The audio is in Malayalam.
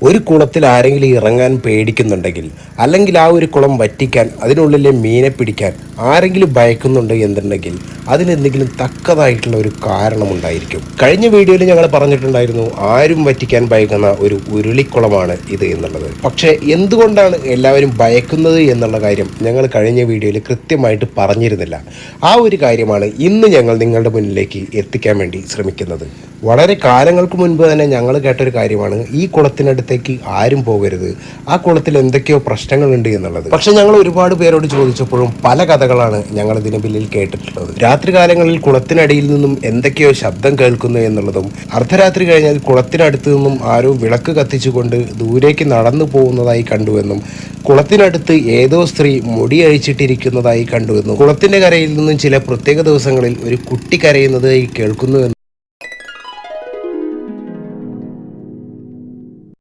ഒരു കുളത്തിൽ ആരെങ്കിലും ഇറങ്ങാൻ പേടിക്കുന്നുണ്ടെങ്കിൽ, അല്ലെങ്കിൽ ആ ഒരു കുളം വറ്റിക്കാൻ, അതിനുള്ളിലെ മീനെ പിടിക്കാൻ ആരെങ്കിലും ഭയക്കുന്നുണ്ട് എന്നുണ്ടെങ്കിൽ അതിനെന്തെങ്കിലും തക്കതായിട്ടുള്ള ഒരു കാരണമുണ്ടായിരിക്കും. കഴിഞ്ഞ വീഡിയോയിൽ ഞങ്ങൾ പറഞ്ഞിട്ടുണ്ടായിരുന്നു ആരും വറ്റിക്കാൻ ഭയക്കുന്ന ഒരു ഉരുളിക്കുളമാണ് ഇത് എന്നുള്ളത്. പക്ഷേ എന്തുകൊണ്ടാണ് എല്ലാവരും ഭയക്കുന്നത് എന്നുള്ള കാര്യം ഞങ്ങൾ കഴിഞ്ഞ വീഡിയോയിൽ കൃത്യമായിട്ട് പറഞ്ഞിരുന്നില്ല. ആ ഒരു കാര്യമാണ് ഇന്ന് ഞങ്ങൾ നിങ്ങളുടെ മുന്നിലേക്ക് എത്തിക്കാൻ വേണ്ടി ശ്രമിക്കുന്നത്. വളരെ കാലങ്ങൾക്ക് മുൻപ് തന്നെ ഞങ്ങൾ കേട്ടൊരു കാര്യമാണ് ഈ കുളത്തിനടുത്തേക്ക് ആരും പോകരുത്, ആ കുളത്തിൽ എന്തൊക്കെയോ പ്രശ്നങ്ങളുണ്ട് എന്നുള്ളത്. പക്ഷെ ഞങ്ങൾ ഒരുപാട് പേരോട് ചോദിച്ചപ്പോഴും പല കഥകളാണ് ഞങ്ങൾ ഇതിന് പിന്നിൽ കേട്ടിട്ടുള്ളത്. രാത്രികാലങ്ങളിൽ കുളത്തിനടിയിൽ നിന്നും എന്തൊക്കെയോ ശബ്ദം കേൾക്കുന്നു എന്നുള്ളതും, അർദ്ധരാത്രി കഴിഞ്ഞാൽ കുളത്തിനടുത്ത് നിന്നും ആരോ വിളക്ക് കത്തിച്ചുകൊണ്ട് ദൂരേക്ക് നടന്നു പോകുന്നതായി കണ്ടുവെന്നും, കുളത്തിനടുത്ത് ഏതോ സ്ത്രീ മുടി അഴിച്ചിട്ടിരിക്കുന്നതായി കണ്ടുവെന്നും, കുളത്തിന്റെ കരയിൽ നിന്നും ചില പ്രത്യേക ദിവസങ്ങളിൽ ഒരു കുട്ടി കരയുന്നതായി കേൾക്കുന്നു